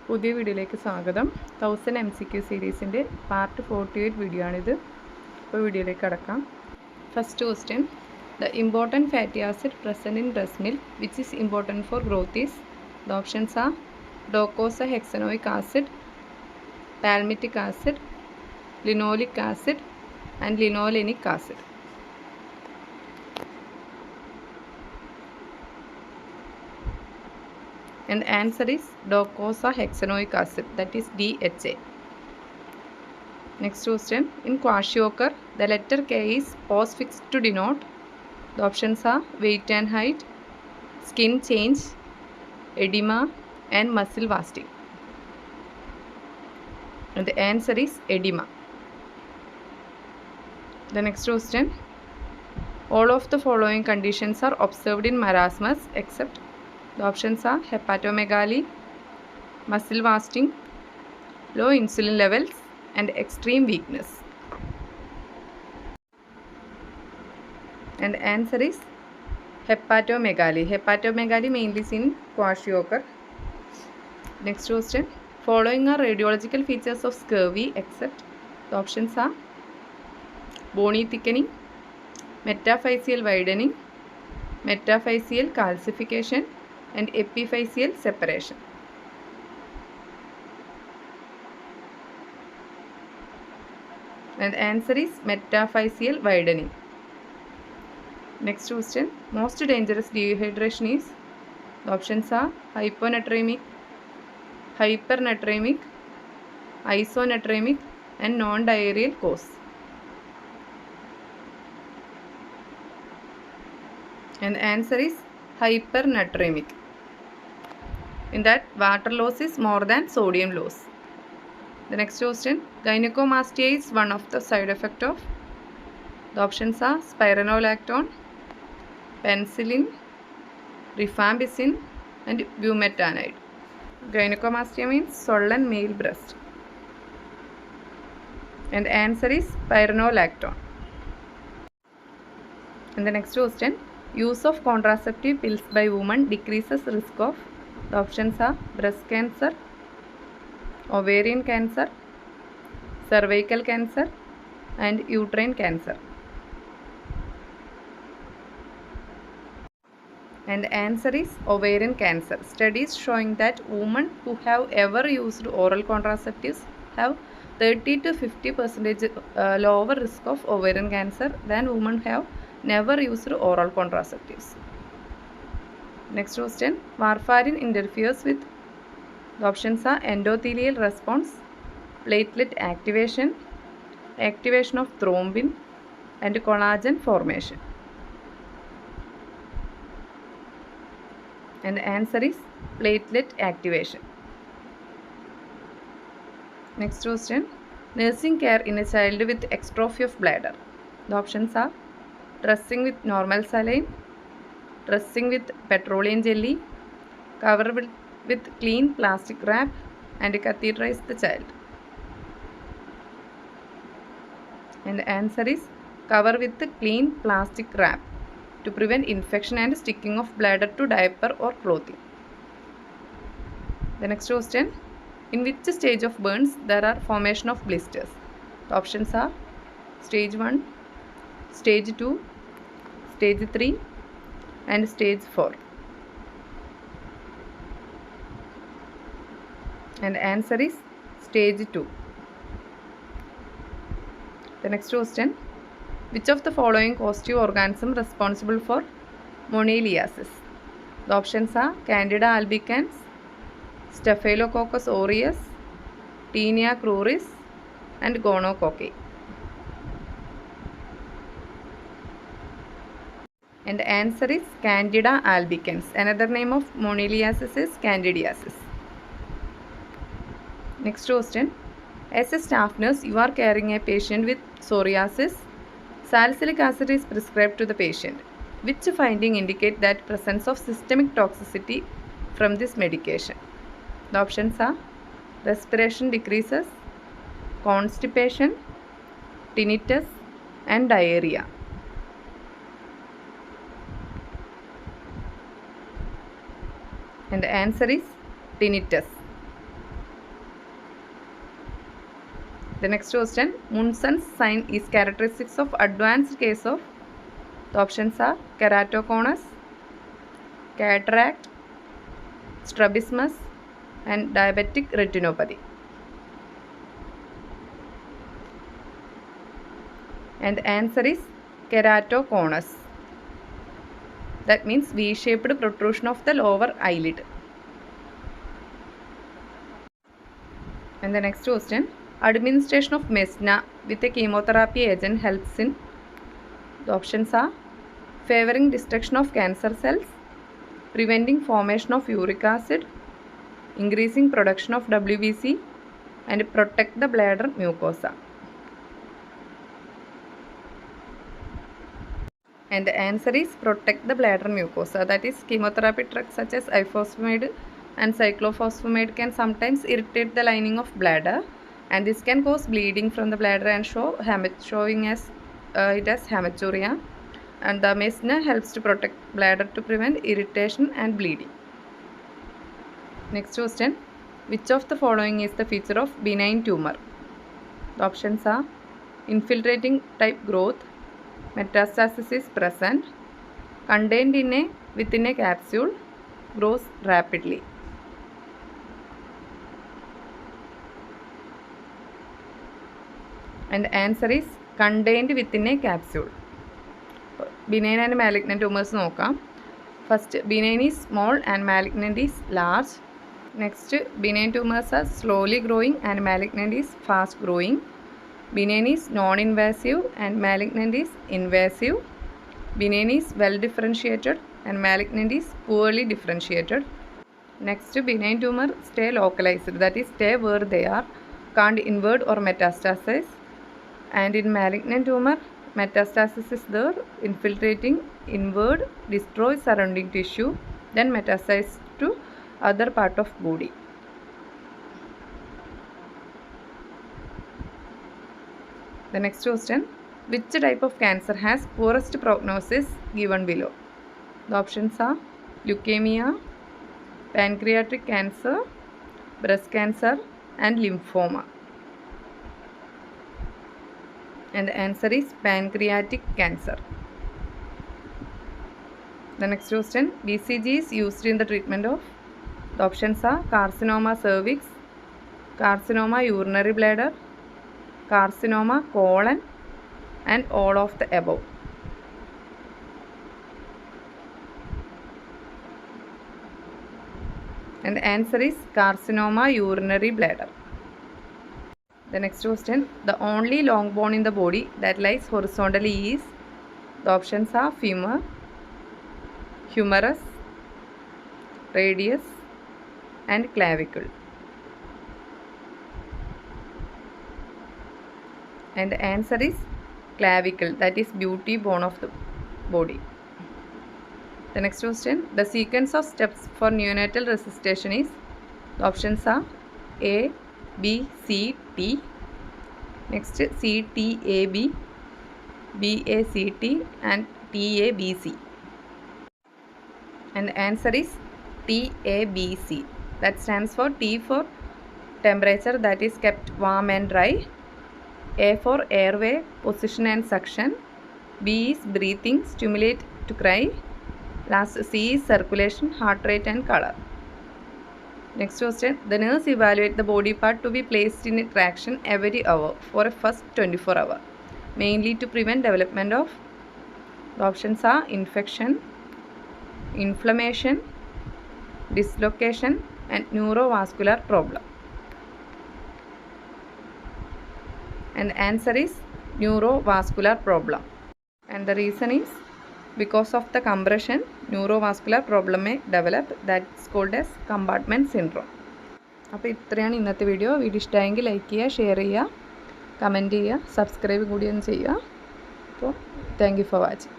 പുതിയ വീഡിയോയിലേക്ക് സ്വാഗതം. 1000 MCQ സീരീസിൻ്റെ പാർട്ട് 48 വീഡിയോ ആണിത്. ഇപ്പോൾ വീഡിയോയിലേക്ക് കടക്കാം. First question, the important fatty acid present in breast milk which is important for growth is. The options are docosahexaenoic acid, palmitic acid, linoleic acid and linolenic acid. And the answer is docosahexaenoic acid, that is DHA. Next question, in kwashiorkor the letter K is postfixed to denote. The options are weight and height, skin change, edema and muscle wasting. And the answer is edema. The next question, all of the following conditions are observed in marasmus except. The options are hepatomegaly, muscle wasting, low insulin levels and extreme weakness. And the answer is hepatomegaly. Hepatomegaly mainly seen in kwashiorkor. Next question, following are radiological features of scurvy except. The options are bony thickening, metaphyseal widening, metaphyseal calcification and epiphyseal separation. And the answer is metaphyseal widening. Next question, most dangerous dehydration is. The options are hyponatremic, hypernatremic, isonatremic and non-diarrheal cause. And the answer is hypernatremic. In that, water loss is more than sodium loss. The next question, gynecomastia is one of the side effect of. The options are spironolactone, penicillin, rifampicin and bumetanide. Gynecomastia means swollen male breast. And the answer is spironolactone. And the next question, use of contraceptive pills by women decreases risk of. The options are breast cancer, ovarian cancer, cervical cancer and uterine cancer. And the answer is ovarian cancer. Studies showing that women who have ever used oral contraceptives have 30 to 50% lower risk of ovarian cancer than women who have never used oral contraceptives. Next question, warfarin interferes with. The options are endothelial response, platelet activation, activation of thrombin and collagen formation. And the answer is platelet activation. Next question, nursing care in a child with extrophy of bladder. The options are dressing with normal saline, dressing with petroleum jelly, cover with clean plastic wrap and catheterize the child. And the answer is cover with the clean plastic wrap to prevent infection and sticking of bladder to diaper or clothing. The next question, in which stage of burns there are formation of blisters? The options are stage 1, stage 2, stage 3 and stage 4. And the answer is stage 2. The next question, which of the following cause two organism responsible for moniliasis? The options are Candida albicans, Staphylococcus aureus, Taenia cruris and Gonococci. And the answer is Candida albicans. Another name of moniliasis is candidiasis. Next question, as a staff nurse you are caring a patient with psoriasis. Salicylic acid is prescribed to the patient. Which finding indicate that presence of systemic toxicity from this medication? The options are respiration decreases, constipation, tinnitus and diarrhea. And the answer is tinnitus. The next question, Munson's sign is characteristics of advanced case of, the options are keratoconus, cataract, strabismus and diabetic retinopathy. And the answer is keratoconus. That means V-shaped protrusion of the lower eyelid. And the next question, administration of Mesna with a chemotherapy agent helps in, the options are favoring destruction of cancer cells, preventing formation of uric acid, increasing production of WBC and protect the bladder mucosa. And the answer is protect the bladder mucosa. That is, chemotherapy drugs such as ifosfamide and cyclophosphamide can sometimes irritate the lining of bladder, and this can cause bleeding from the bladder and showing as it as hematuria. And the Mesna helps to protect bladder to prevent irritation and bleeding. Next question, which of the following is the feature of benign tumor? The options are infiltrating type growth, metastasis is present, contained within a capsule, grows rapidly. And the answer is contained within a capsule. Benign and malignant tumors നോക്കാം. First, benign is small and malignant is large. Next, benign tumors are slowly growing and malignant is fast growing. Benign is non-invasive and malignant is invasive. Benign is well differentiated and malignant is poorly differentiated. Next, benign tumor stay localized, that is stay where they are, can't invert or metastasize. And in malignant tumor, metastasis is there, infiltrating, invert, destroy surrounding tissue, then metastasize to other part of body. The next question, which type of cancer has poorest prognosis given below? The options are leukemia, pancreatic cancer, breast cancer and lymphoma. And the answer is pancreatic cancer. The next question, BCG is used in the treatment of, the options are carcinoma cervix, carcinoma urinary bladder, carcinoma colon and all of the above. And the answer is carcinoma urinary bladder. The next question, the only long bone in the body that lies horizontally is, the options are femur, humerus, radius and clavicle. And the answer is clavicle, that is beauty bone of the body. The next question, the sequence of steps for neonatal resuscitation is, the options are A, B, C, T. Next, C, T, A, B, B, A, C, T and T, A, B, C. And the answer is T, A, B, C. That stands for T for temperature, that is kept warm and dry. A for airway, position and suction. B is breathing, stimulate to cry. Last, C is circulation, heart rate and color. Next question, the nurse evaluate the body part to be placed in traction every hour for a first 24 hours, mainly to prevent development of, the options are infection, inflammation, dislocation and neurovascular problem. And the answer is neurovascular problem. And the reason is because of the compression, neurovascular problem may develop, that's called as compartment syndrome. അപ്പോൾ ഇത്രയാണ് ഇന്നത്തെ video. Video ഇഷ്ടമായെങ്കിൽ like ചെയ്യുക, share ചെയ്യുക, comment ചെയ്യുക, subscribe കൂടി ഒന്ന് ചെയ്യുക. അപ്പോൾ താങ്ക് യു ഫോർ വാച്ചിങ്.